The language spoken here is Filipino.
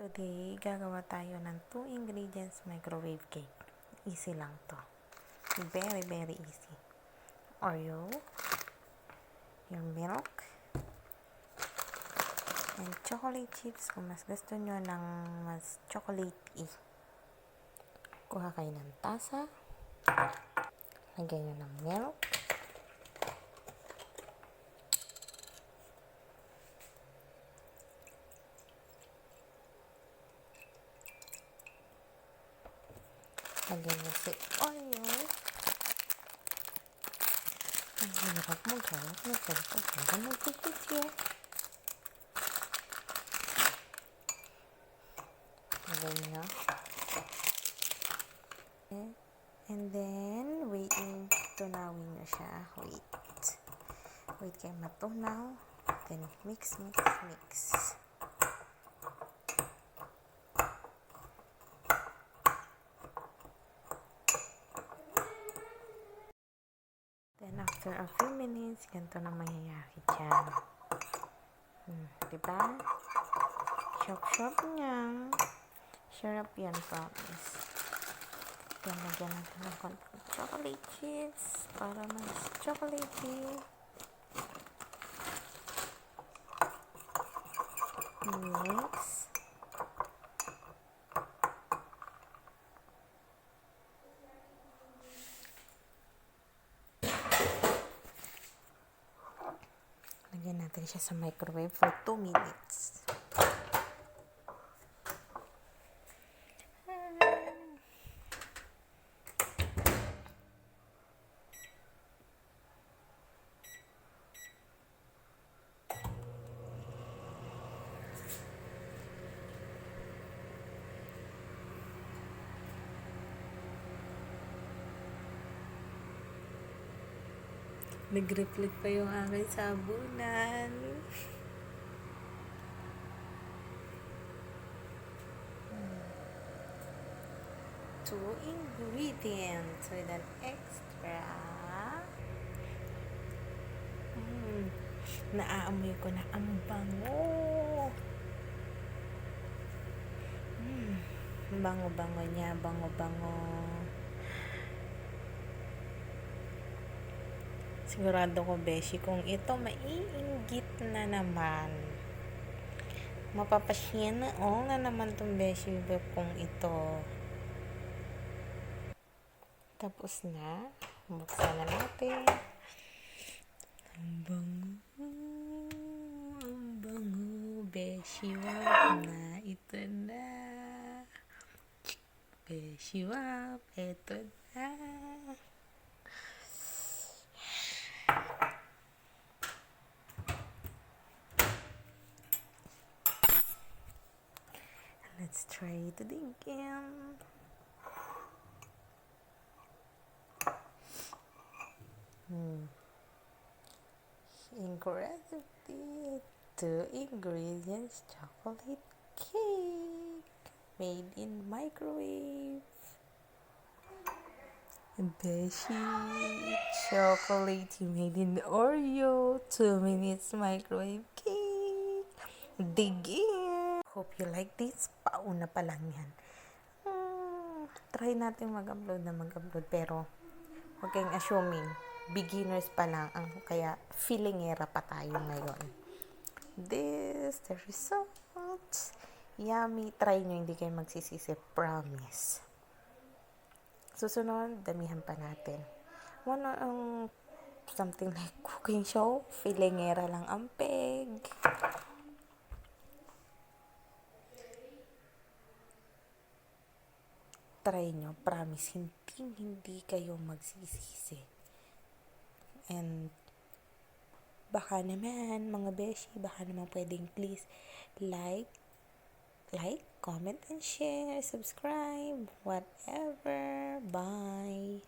Today, gagawa tayo ng 2 ingredients microwave cake. Easy lang to. Very, very easy. Oreo, your milk, and chocolate chips kung mas gusto nyo ng mas chocolate-y. Kuha kayo ng tasa. Lagyan nyo ng milk. Lagyan nyo si Oreo. Ang hirap mo gawin. Hanggang magpipidyo. Lagyan nyo. And then, waiting, tunawin nyo siya. Wait kayo matunaw. Then, mix. Then, after a few minutes, ganito na mangyayari dyan. Diba? Shop niya. Sarap yan, promise. Then, lagyan natin ng konting chocolate chips para mas chocolatey. Mix. Lagyan natin siya sa microwave for 2 minutes. Nag-reflect pa yung aking sabunan. Two ingredients with an extra. Naaamoy ko na ang bango. Bango-bango niya, bango-bango. Sigurado ko, beshi, kung ito maiinggit na naman. Mapapasya na na naman itong beshi kung ito. Tapos na. Buksan na natin. Ang bango, beshi, wap na. Ito na. Beshi, wap. Ito na. Let's try it again. Incredibly, 2 ingredients chocolate cake made in microwave. Beshi chocolate made in Oreo 2 minutes microwave cake. Dig in. Hope you like this. Pauna pa lang yan. Try natin mag-upload pero huwag kayong assuming. Beginners pa lang kaya feelingera pa tayo ngayon. The results. Yummy. Try nyo, hindi kayo magsisisi. Promise. Susunod, damihan pa natin. Something like cooking show. Feelingera lang ang peg. Try nyo, promise, hindi kayo magsisisi. And, baka naman, mga beshi, baka naman pwedeng please like, comment and share, subscribe, whatever. Bye!